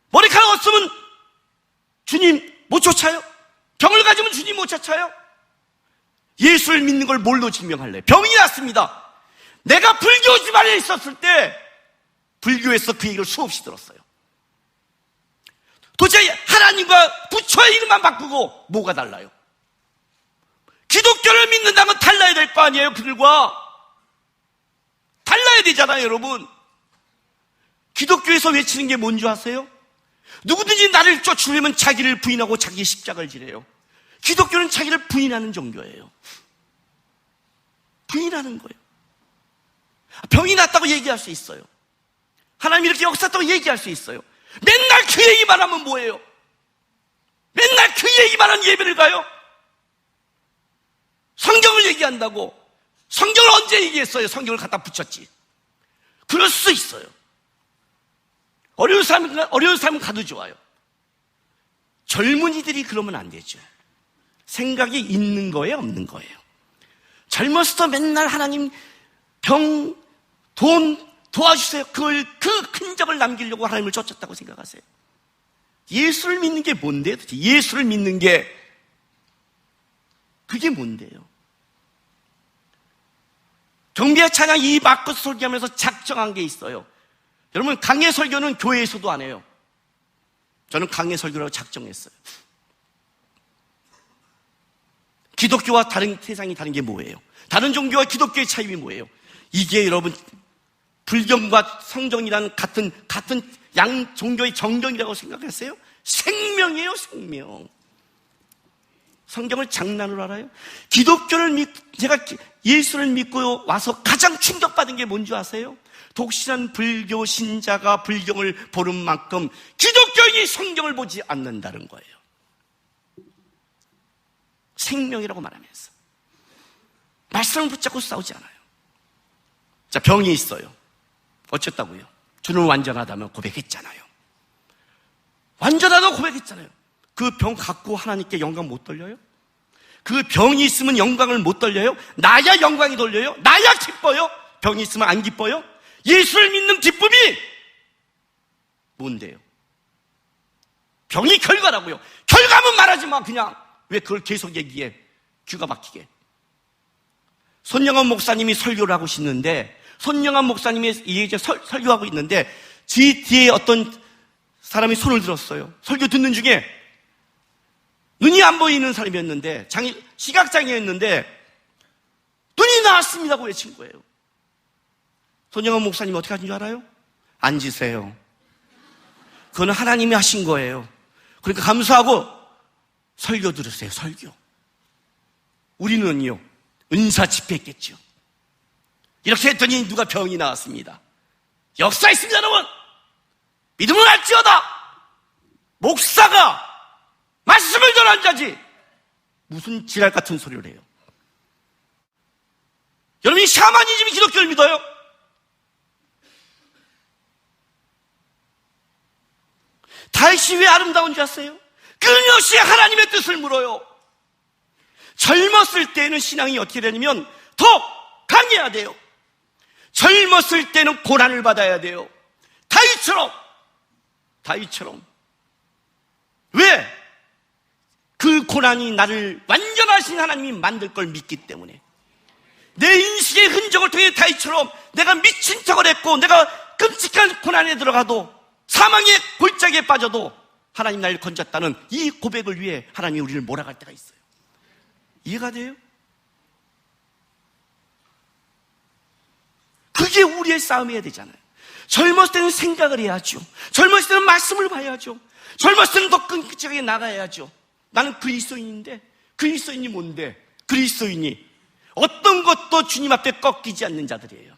머리카락 없으면 주님 못 쫓아요? 병을 가지면 주님 못 쫓아요? 예수를 믿는 걸 뭘로 증명할래? 병이 났습니다. 내가 불교 집안에 있었을 때 불교에서 그 얘기를 수없이 들었어요. 도대체 하나님과 부처의 이름만 바꾸고 뭐가 달라요? 기독교를 믿는다면 달라야 될 거 아니에요? 그들과 달라야 되잖아요. 여러분, 기독교에서 외치는 게 뭔지 아세요? 누구든지 나를 쫓으려면 자기를 부인하고 자기 십자가를 지래요. 기독교는 자기를 부인하는 종교예요. 부인하는 거예요. 병이 났다고 얘기할 수 있어요. 하나님이 이렇게 역사했다고 얘기할 수 있어요. 맨날 그 얘기만 하면 뭐예요? 맨날 그 얘기만 하는 예배를 가요? 성경을 얘기한다고. 성경을 언제 얘기했어요? 성경을 갖다 붙였지. 그럴 수 있어요. 어려운 삶은 가도 좋아요. 젊은이들이 그러면 안 되죠. 생각이 있는 거예요, 없는 거예요? 젊었을 때 맨날 하나님 병, 돈 도와주세요. 그 큰 적을 남기려고 하나님을 쫓았다고 생각하세요? 예수를 믿는 게 뭔데요? 도대체 예수를 믿는 게 그게 뭔데요? 경배와 찬양 이 마커스 설교하면서 작정한 게 있어요. 여러분, 강해 설교는 교회에서도 안 해요. 저는 강해 설교라고 작정했어요. 기독교와 다른 세상이 다른 게 뭐예요? 다른 종교와 기독교의 차이이 뭐예요? 이게 여러분 불경과 성경이라는 같은 양 종교의 정경이라고 생각했어요? 생명이에요, 생명. 성경을 장난으로 알아요? 제가 예수를 믿고 와서 가장 충격받은 게 뭔지 아세요? 독실한 불교 신자가 불경을 보는 만큼 기독교인이 성경을 보지 않는다는 거예요. 생명이라고 말하면서 말씀을 붙잡고 싸우지 않아요. 자, 병이 있어요. 어쨌다고요? 주는 완전하다면 고백했잖아요. 완전하다고 고백했잖아요. 그 병 갖고 하나님께 영광 못 돌려요? 그 병이 있으면 영광을 못 돌려요? 나야 영광이 돌려요? 나야 기뻐요? 병이 있으면 안 기뻐요? 예수를 믿는 기쁨이 뭔데요? 병이 결과라고요. 결과면 말하지 마. 그냥 왜 그걸 계속 얘기해? 귀가 막히게. 손영원 목사님이 설교를 하고 있는데, 손영원 목사님이 이제 설교하고 있는데 지 뒤에 어떤 사람이 손을 들었어요. 설교 듣는 중에 눈이 안 보이는 사람이었는데, 시각장애였는데 눈이 나왔습니다고 외친 거예요. 손영원 목사님이 어떻게 하신 줄 알아요? 앉으세요. 그거는 하나님이 하신 거예요. 그러니까 감사하고 설교 들으세요. 설교. 우리는요, 은사 집회했겠죠. 이렇게 했더니 누가 병이 나왔습니다. 역사 있습니다, 여러분. 믿음을 할지어다. 목사가 말씀을 전한 자지 무슨 지랄 같은 소리를 해요. 여러분이 샤머니즘이 기독교를 믿어요? 다윗이 왜 아름다운 줄 아세요? 끊임없이 하나님의 뜻을 물어요. 젊었을 때는 신앙이 어떻게 되냐면 더 강해야 돼요. 젊었을 때는 고난을 받아야 돼요. 다윗처럼. 왜? 그 고난이 나를 완전하신 하나님이 만들 걸 믿기 때문에. 내 인생의 흔적을 통해 다윗처럼 내가 미친 척을 했고, 내가 끔찍한 고난에 들어가도, 사망의 골짜기에 빠져도 하나님 나를 건졌다는 이 고백을 위해 하나님이 우리를 몰아갈 때가 있어요. 이해가 돼요? 그게 우리의 싸움이어야 되잖아요. 젊었을 때는 생각을 해야죠. 젊었을 때는 말씀을 봐야죠. 젊었을 때는 더 끈끈하게 나가야죠. 나는 그리스도인인데, 그리스도인이 뭔데? 그리스도인이 어떤 것도 주님 앞에 꺾이지 않는 자들이에요.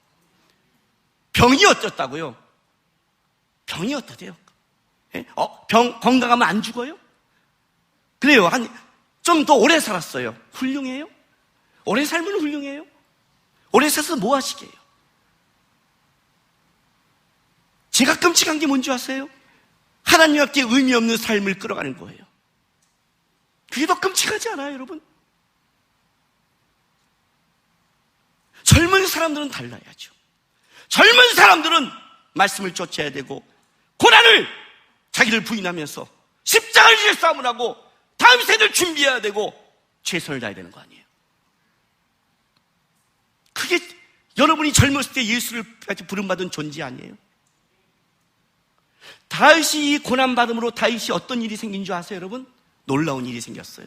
병이 어떻다고요? 병이 어떠세요? 건강하면 안 죽어요? 그래요. 좀 더 오래 살았어요. 훌륭해요? 오래 살면 훌륭해요? 오래 살아서 뭐 하시게요? 제가 끔찍한 게 뭔지 아세요? 하나님 앞에 의미 없는 삶을 끌어가는 거예요. 그게 더 끔찍하지 않아요, 여러분? 젊은 사람들은 달라야죠. 젊은 사람들은 말씀을 쫓아야 되고, 고난을 자기를 부인하면서 십자가를 지을 싸움을 하고 다음 세대를 준비해야 되고 최선을 다해야 되는 거 아니에요? 그게 여러분이 젊었을 때 예수를 부름받은 존재 아니에요? 다윗이 이 고난받음으로 다윗이 어떤 일이 생긴 줄 아세요, 여러분? 놀라운 일이 생겼어요.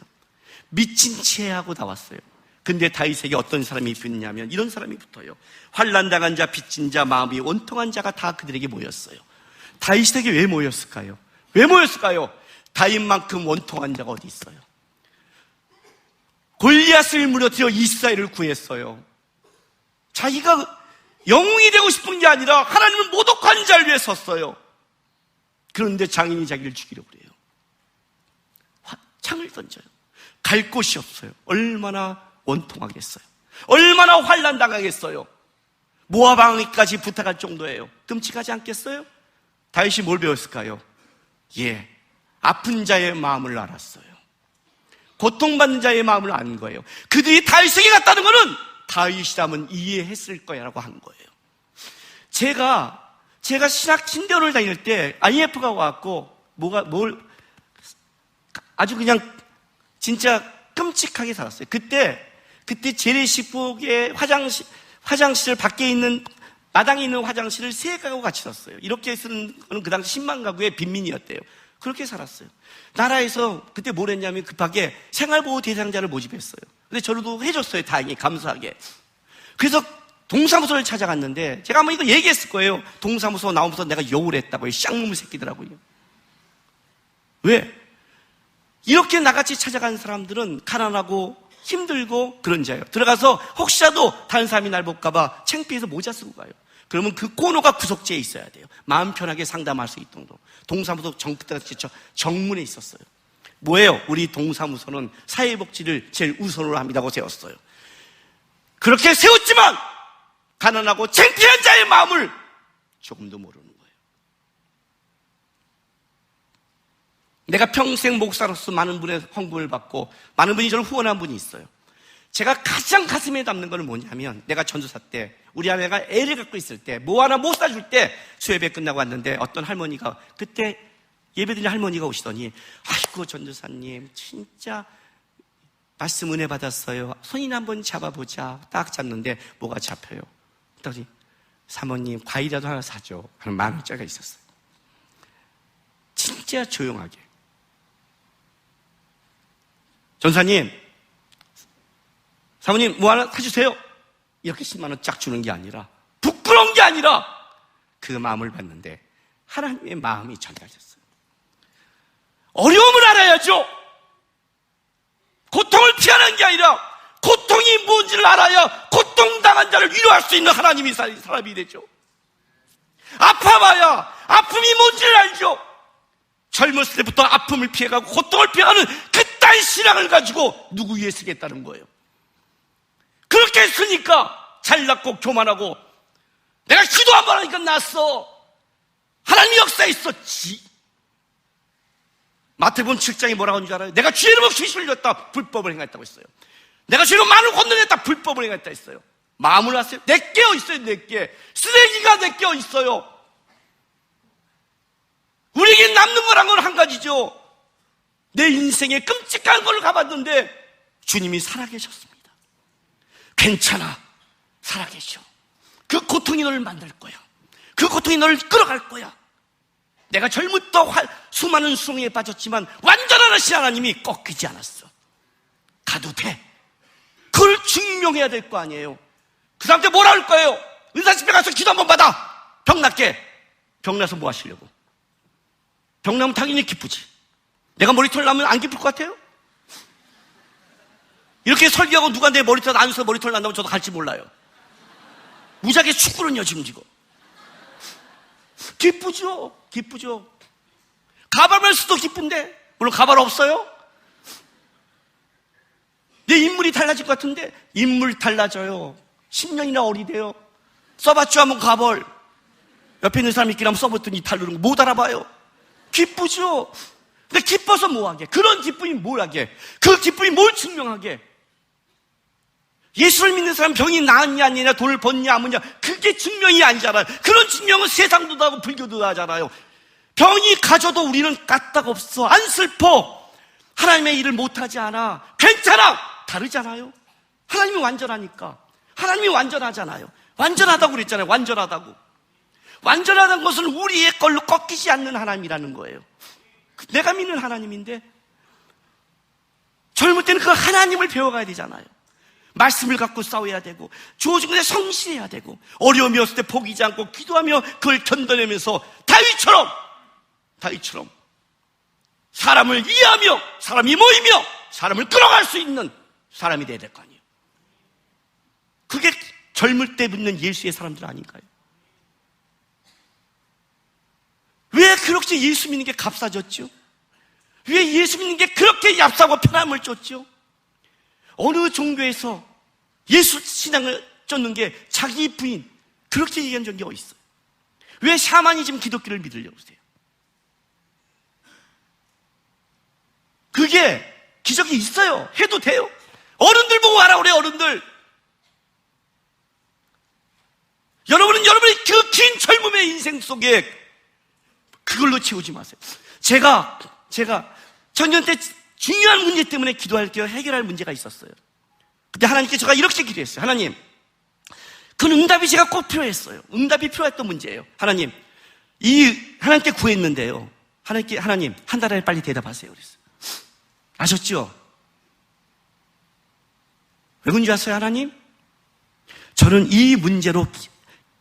미친 체하고 나왔어요. 근데 다윗에게 어떤 사람이 붙냐면 이런 사람이 붙어요. 환난당한 자, 빚진 자, 마음이 원통한 자가 다 그들에게 모였어요. 다윗에게 왜 모였을까요? 왜 모였을까요? 다윗만큼 원통한 자가 어디 있어요? 골리앗을 무너뜨려 이스라엘을 구했어요. 자기가 영웅이 되고 싶은 게 아니라 하나님을 모독하는 자를 위해 섰어요. 그런데 장인이 자기를 죽이려고 그래요. 창을 던져요. 갈 곳이 없어요. 얼마나 원통하겠어요. 얼마나 환난당하겠어요. 모압 왕에까지 부탁할 정도예요. 끔찍하지 않겠어요? 다윗이 뭘 배웠을까요? 아픈 자의 마음을 알았어요. 고통받는 자의 마음을 아는 거예요. 그들이 다윗에게 갔다는 것은 다윗이라면 이해했을 거야라고 한 거예요. 제가 신대원을 다닐 때 IMF가 와갖고 아주 그냥 진짜 끔찍하게 살았어요. 그때 재래식복의 화장실을 밖에 있는 마당에 있는 화장실을 3가구 같이 썼어요. 이렇게 쓰는 거는 그 당시 10만 가구의 빈민이었대요. 그렇게 살았어요. 나라에서 그때 뭘 했냐면 급하게 생활보호 대상자를 모집했어요. 근데 저도 해줬어요. 다행히 감사하게. 그래서 동사무소를 찾아갔는데 제가 아마 이거 얘기했을 거예요. 동사무소 나오면서 내가 욕을 했다고요. 쌍놈의 새끼더라고요. 왜? 이렇게 나같이 찾아간 사람들은 가난하고 힘들고 그런 자예요. 들어가서 혹시라도 다른 사람이 날 볼까봐 창피해서 모자 쓰고 가요. 그러면 그 코너가 구석지에 있어야 돼요. 마음 편하게 상담할 수 있도록. 동사무소 그때같이 정문에 있었어요. 뭐예요? 우리 동사무소는 사회복지를 제일 우선으로 합니다고 세웠어요. 그렇게 세웠지만 가난하고 창피한 자의 마음을 조금도 모르는 거예요. 내가 평생 목사로서 많은 분의 헌금을 받고 많은 분이 저를 후원한 분이 있어요. 제가 가장 가슴에 담는 건 뭐냐면, 내가 전도사 때 우리 아내가 애를 갖고 있을 때 뭐 하나 못 사줄 때 수협회 끝나고 왔는데 어떤 할머니가, 그때 예배드리는 할머니가 오시더니, 아이고 전도사님 진짜 말씀 은혜 받았어요. 손이나 한번 잡아보자. 딱 잡는데 뭐가 잡혀요. 그랬더니 사모님 과일이라도 하나 사줘 하는 10,000원짜리가 있었어요. 진짜 조용하게, 전사님 사모님 뭐 하나 사주세요 이렇게 10만 원 쫙 주는 게 아니라, 부끄러운 게 아니라 그 마음을 봤는데 하나님의 마음이 전달됐어요. 어려움을 알아야죠. 고통을 피하는 게 아니라 고통이 뭔지를 알아야 고통당한 자를 위로할 수 있는 하나님이 사람이 되죠. 아파봐야 아픔이 뭔지를 알죠. 젊었을 때부터 아픔을 피해가고 고통을 피해가는 그딴 신앙을 가지고 누구 위해 쓰겠다는 거예요. 그렇게 했으니까 잘났고 교만하고, 내가 기도 한 번 하니까 났어. 하나님이 역사했었지. 마태복음 7장에 뭐라고 하는 줄 알아요? 내가 죄를 없이 흘렸다 불법을 행했다고 했어요. 내가 죄로 많은 건너냈다 불법을 행했다 했어요. 마음을 아세요? 내깨어 있어요. 내깨 쓰레기가 내깨어 있어요. 우리에게 남는 거란 건 한 가지죠. 내 인생에 끔찍한 걸 가봤는데 주님이 살아계셨습니다. 괜찮아, 살아계셔. 그 고통이 너를 만들 거야. 그 고통이 너를 끌어갈 거야. 내가 젊을 때 수많은 수렁에 빠졌지만 완전하신 하나님이 꺾이지 않았어. 가도 돼. 그걸 증명해야 될 거 아니에요. 그 사람한테 뭐라 할 거예요? 의사집에 가서 기도 한번 받아. 병 낫게. 병 나서 뭐 하시려고? 병 나면 당연히 기쁘지. 내가 머리털 나면 안 기쁠 것 같아요? 이렇게 설교하고 누가 내 머리털 안에서 머리털 난다면 저도 갈지 몰라요. 무지하게 축구는요 지금지고. 기쁘죠. 기쁘죠. 가발만 써도 기쁜데, 물론 가발 없어요? 내 인물이 달라질 것 같은데, 인물 달라져요. 10년이나 어리대요. 써봤죠 한번 가발. 옆에 있는 사람이 있긴 하면 써봤더니 다르는 거 못 알아봐요. 기쁘죠. 근데 기뻐서 뭐하게? 그런 기쁨이 뭘하게? 그 기쁨이 뭘 증명하게? 예수를 믿는 사람 병이 나았냐 아니냐, 돈을 벌냐 안 벌냐, 그게 증명이 아니잖아요. 그런 증명은 세상도 하고 불교도 하잖아요. 병이 가져도 우리는 까딱 없어. 안 슬퍼. 하나님의 일을 못하지 않아. 괜찮아. 다르잖아요. 하나님이 완전하니까. 하나님이 완전하잖아요. 완전하다고 그랬잖아요. 완전하다고. 완전하다는 것은 우리의 걸로 꺾이지 않는 하나님이라는 거예요. 내가 믿는 하나님인데, 젊을 때는 그 하나님을 배워가야 되잖아요. 말씀을 갖고 싸워야 되고, 주어진 것에 성실해야 되고, 어려움이 없을 때 포기지 않고 기도하며 그걸 견뎌내면서 다윗처럼 사람을 이해하며 사람이 모이며 사람을 끌어갈 수 있는 사람이 돼야 될 거 아니에요. 그게 젊을 때 믿는 예수의 사람들 아닌가요? 왜 그렇게 예수 믿는 게 값싸졌죠? 왜 예수 믿는 게 그렇게 얍싸고 편함을 줬죠? 어느 종교에서 예수 신앙을 쫓는 게 자기 부인 그렇게 얘기한 적이 어디 있어요? 왜 샤머니즘 기독교를 믿으려고 그러세요? 그게 기적이 있어요. 해도 돼요. 어른들 보고 하라 그래요. 어른들. 여러분은 여러분의 그 긴 젊음의 인생 속에 그걸로 채우지 마세요. 제가 청년 때 중요한 문제 때문에 기도할 때 해결할 문제가 있었어요. 근데 하나님께 제가 이렇게 기도했어요. 하나님, 그 응답이 제가 꼭 필요했어요. 응답이 필요했던 문제예요. 하나님, 하나님께 구했는데요. 하나님, 한 달 안에 빨리 대답하세요. 그랬어요. 아셨죠? 왜 그런지 아세요, 하나님? 저는 이 문제로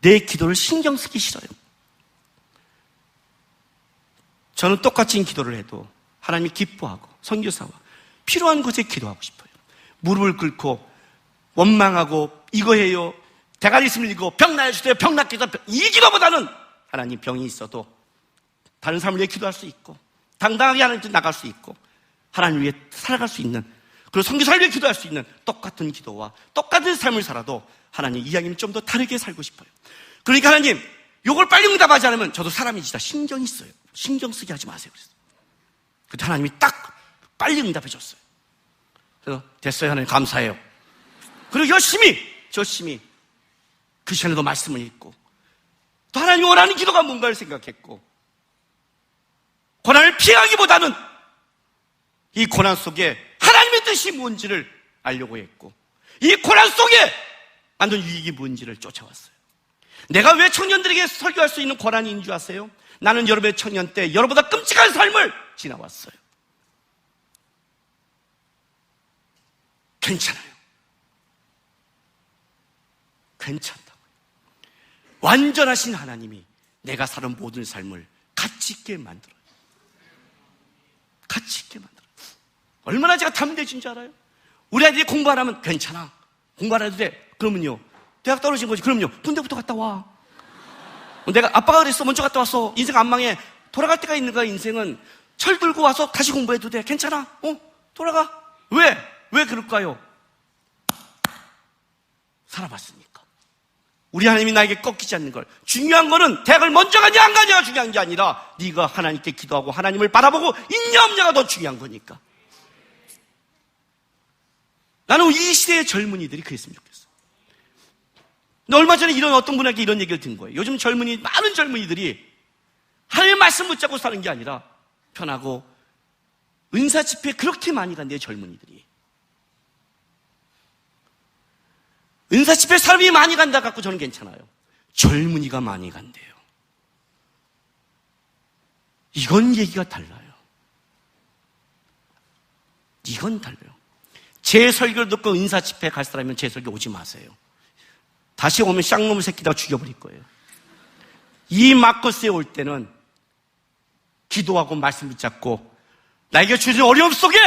내 기도를 신경 쓰기 싫어요. 저는 똑같이 기도를 해도 하나님이 기뻐하고 선교사와 필요한 곳에 기도하고 싶어요. 무릎을 꿇고 원망하고 이거 해요, 대가리 스밀리고 병 나아주세요, 병 낫게 해서 이 기도보다는 하나님 병이 있어도 다른 사람을 위해 기도할 수 있고 당당하게 하나님 앞에 나갈 수 있고 하나님 위해 살아갈 수 있는, 그리고 선교사를 위해 기도할 수 있는 똑같은 기도와 똑같은 삶을 살아도 하나님 이야기는 좀 더 다르게 살고 싶어요. 그러니까 하나님, 요걸 빨리 응답하지 않으면 저도 사람이지다 신경이 써요. 신경 쓰게 하지 마세요. 그랬어요. 그때 하나님이 딱 빨리 응답해 줬어요. 그래서 됐어요, 하나님 감사해요. 그리고 열심히 그 시간에도 말씀을 읽고 또 하나님이 원하는 기도가 뭔가를 생각했고, 고난을 피하기보다는 이 고난 속에 하나님의 뜻이 뭔지를 알려고 했고, 이 고난 속에 만든 유익이 뭔지를 쫓아왔어요. 내가 왜 청년들에게 설교할 수 있는 고난이 있는 줄 아세요? 나는 여러분의 청년 때 여러분보다 끔찍한 삶을 지나왔어요. 괜찮아요. 괜찮다고요. 완전하신 하나님이 내가 사는 모든 삶을 가치 있게 만들어요. 가치 있게 만들어요. 얼마나 제가 탐대진 줄 알아요? 우리 아이들이 공부 안 하면 괜찮아, 공부 안 해도 돼. 그러면요, 대학 떨어진 거지. 그럼요, 군대부터 갔다 와. 내가 아빠가 그랬어, 먼저 갔다 왔어. 인생 안 망해. 돌아갈 때가 있는 거야. 인생은 철 들고 와서 다시 공부해도 돼. 괜찮아. 돌아가. 왜 그럴까요? 살아봤으니까. 우리 하나님이 나에게 꺾이지 않는 걸. 중요한 거는 대학을 먼저 가냐 안 가냐가 중요한 게 아니라 네가 하나님께 기도하고 하나님을 바라보고 있냐 없냐가 더 중요한 거니까. 나는 이 시대의 젊은이들이 그랬으면 좋겠어. 근데 얼마 전에 어떤 분에게 이런 얘기를 든 거예요. 요즘 많은 젊은이들이 하나님의 말씀 붙잡고 사는 게 아니라 편하고 은사 집회에 그렇게 많이 간대요, 젊은이들이. 은사 집회에 사람이 많이 간다 갖고 저는 괜찮아요. 젊은이가 많이 간대요. 이건 얘기가 달라요. 이건 달라요. 제 설교를 듣고 은사 집회에 갈 사람이면 제 설교 오지 마세요. 다시 오면 쌍놈 새끼다 죽여버릴 거예요. 이 마커스에 올 때는 기도하고 말씀 붙잡고 나에게 주신 어려움 속에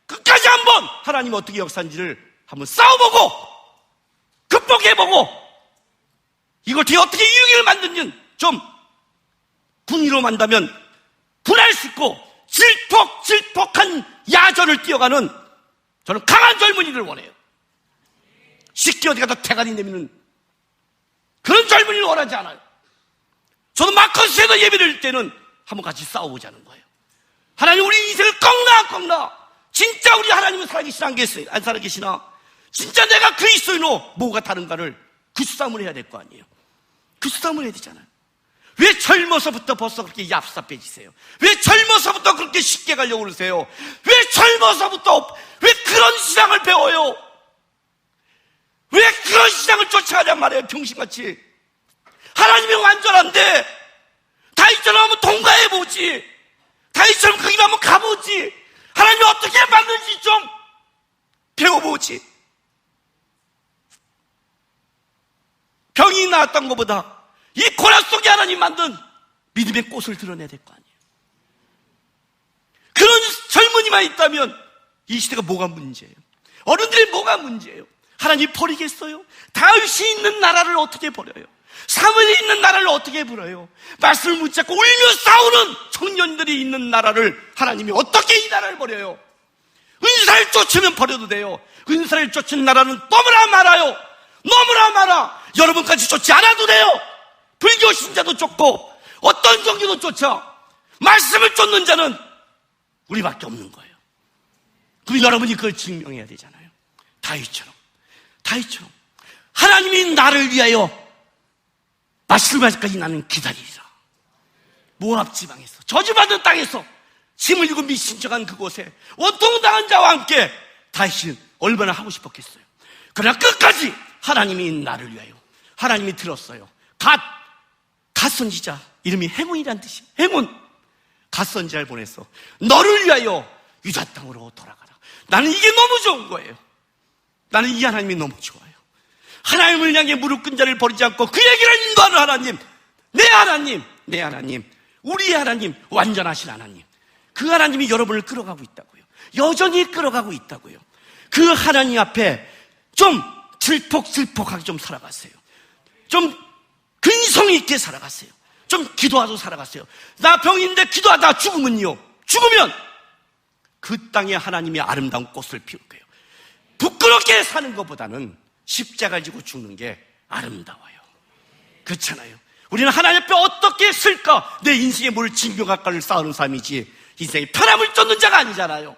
끝까지 한번 하나님이 어떻게 역사인지를 한번 싸워보고 극복해보고 이걸 뒤에 어떻게 유익을 만드는지 좀 분위로 만다면 분할 수 있고 질퍽한 야전을 뛰어가는 저는 강한 젊은이를 원해요. 쉽게 어디 가다 태간이 내미는 그런 젊은이를 원하지 않아요. 저도 마커스에서 예배를 드릴 때는 한번 같이 싸워보자는 거예요. 하나님 우리 인생을 꺾나 진짜 우리 하나님은 살아계시나 안 살아계시나, 진짜 내가 그리스도인으로 뭐가 다른가를 그 싸움을 해야 될 거 아니에요. 그 싸움을 해야 되잖아요. 왜 젊어서부터 벌써 그렇게 얍삽해지세요? 왜 젊어서부터 그렇게 쉽게 가려고 그러세요? 왜 젊어서부터 왜 그런 신앙을 배워요? 왜 그런 신앙을 쫓아가냔 말이에요, 병신같이. 하나님이 완전한데 다윗처럼 한번 통과해보지, 다윗처럼 그 길 한번 가보지, 하나님이 어떻게 만드는지 좀 배워보지. 병이 나았던 것보다 이 고난 속에 하나님 만든 믿음의 꽃을 드러내야 될 거 아니에요. 그런 젊은이만 있다면 이 시대가 뭐가 문제예요? 어른들이 뭐가 문제예요? 하나님 버리겠어요? 다윗이 있는 나라를 어떻게 버려요? 사무엘이 있는 나라를 어떻게 버려요? 말씀을 붙잡고 울며 싸우는 청년들이 있는 나라를 하나님이 어떻게 이 나라를 버려요? 은사를 쫓으면 버려도 돼요. 은사를 쫓은 나라는 너무나 많아요. 너무나 많아. 여러분까지 쫓지 않아도 돼요. 불교 신자도 쫓고 어떤 종교도 쫓아. 말씀을 쫓는 자는 우리밖에 없는 거예요. 그럼 여러분이 그걸 증명해야 되잖아요. 다윗처럼 하나님이 나를 위하여 마실마시까지 나는 기다리리라. 모압 지방에서 저주받은 땅에서 짐을 지고 미신쩍한 그곳에 원통당한 자와 함께 다윗은 얼마나 하고 싶었겠어요. 그러나 끝까지 하나님이 나를 위하여, 하나님이 들었어요. 갓 선지자, 이름이 행운이란 뜻이에요. 행운. 갓 선지자를 보냈어. 너를 위하여 유다 땅으로 돌아가라. 나는 이게 너무 좋은 거예요. 나는 이 하나님이 너무 좋아요. 하나님을 향해 무릎 꿇은 자를 버리지 않고 그에게를 인도하는 하나님, 내 하나님, 우리의 하나님, 완전하신 하나님. 그 하나님이 여러분을 끌어가고 있다고요. 여전히 끌어가고 있다고요. 그 하나님 앞에 좀 질퍽하게 좀 살아가세요. 좀 근성 있게 살아가세요. 좀 기도하고 살아가세요. 나 병인데 기도하다 죽으면요, 죽으면 그 땅에 하나님의 아름다운 꽃을 피울 거예요. 부끄럽게 사는 것보다는 십자가를 지고 죽는 게 아름다워요. 그렇잖아요. 우리는 하나님 앞에 어떻게 쓸까? 내 인생에 뭘 징표갈까를 쌓는 삶이지, 인생의 편함을 쫓는 자가 아니잖아요.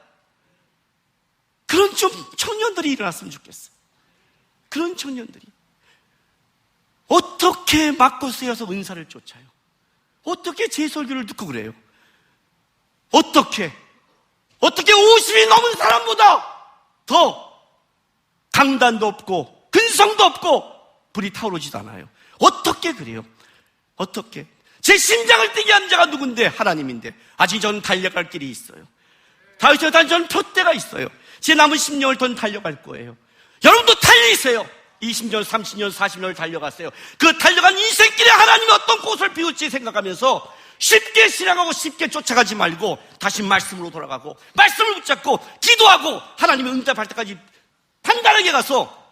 그런 좀 청년들이 일어났으면 좋겠어. 그런 청년들이 어떻게 맞고 쓰여서 은사를 쫓아요? 어떻게 제 설교를 듣고 그래요? 어떻게 50이 넘은 사람보다 더 강단도 없고 근성도 없고 불이 타오르지도 않아요. 어떻게 그래요? 어떻게? 제 심장을 뛰게 하는 자가 누군데? 하나님인데. 아직 저는 달려갈 길이 있어요. 다윗처럼 저는 표대가 있어요. 제 남은 10년을 더 달려갈 거예요. 여러분도 달리세요. 20년, 30년, 40년을 달려갔어요. 그 달려간 인생길에 하나님이 어떤 꽃을 피울지 생각하면서 쉽게 신앙하고 쉽게 쫓아가지 말고 다시 말씀으로 돌아가고 말씀을 붙잡고 기도하고 하나님의 응답할 때까지 단단하게 가서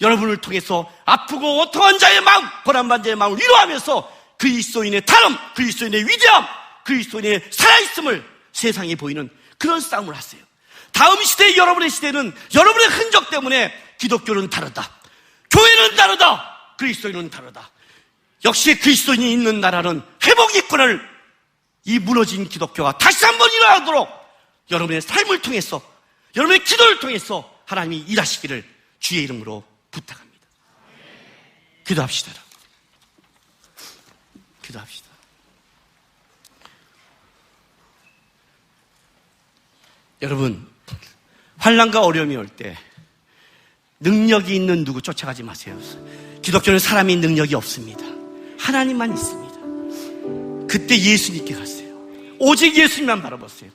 여러분을 통해서 아프고 오통한 자의 마음, 고난받은 자의 마음을 위로하면서 그리스도인의 다름, 그리스도인의 위대함, 그리스도인의 살아있음을 세상에 보이는 그런 싸움을 하세요. 다음 시대의 여러분의 시대는 여러분의 흔적 때문에 기독교는 다르다, 교회는 다르다, 그리스도인은 다르다. 역시 그리스도인이 있는 나라는 회복이 있구나를, 이 무너진 기독교가 다시 한번 일어나도록 여러분의 삶을 통해서, 여러분의 기도를 통해서 하나님이 일하시기를 주의 이름으로 부탁합니다. 기도합시다. 기도합시다. 여러분, 환난과 어려움이 올 때 능력이 있는 누구 쫓아가지 마세요. 기독교는 사람이 능력이 없습니다. 하나님만 있습니다. 그때 예수님께 가세요. 오직 예수님만 바라보세요.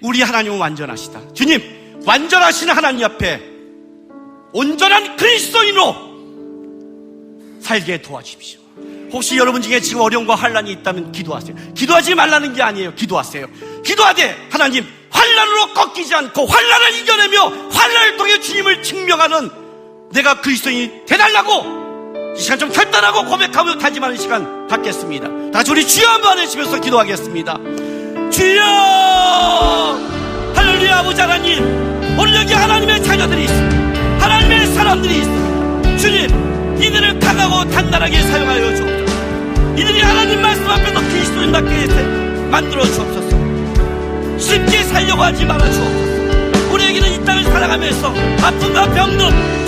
우리 하나님은 완전하시다. 주님, 완전하신 하나님 앞에 온전한 그리스도인으로 살게 도와주십시오. 혹시 여러분 중에 지금 어려움과 환난이 있다면 기도하세요. 기도하지 말라는 게 아니에요. 기도하세요. 기도하되 하나님, 환난으로 꺾이지 않고 환난을 이겨내며 환난을 통해 주님을 증명하는 내가 그리스도인이 되달라고 이 시간 좀 결단하고 고백하며 다짐하는 시간 갖겠습니다. 다 같이 우리 주여 한번 외치면서 기도하겠습니다. 주여! 할렐루야. 아버지 하나님, 오늘 여기 하나님의 자녀들이 있습니다. 하나님의 사람들이 있습니다. 주님, 이들을 강하고 단단하게 사용하여 주옵소서. 이들이 하나님 말씀 앞에서 그리스도인답게 만들어 주옵소서. 쉽게 살려고 하지 말아 주옵소서. 우리에게는 이 땅을 살아가면서 아픔과 병든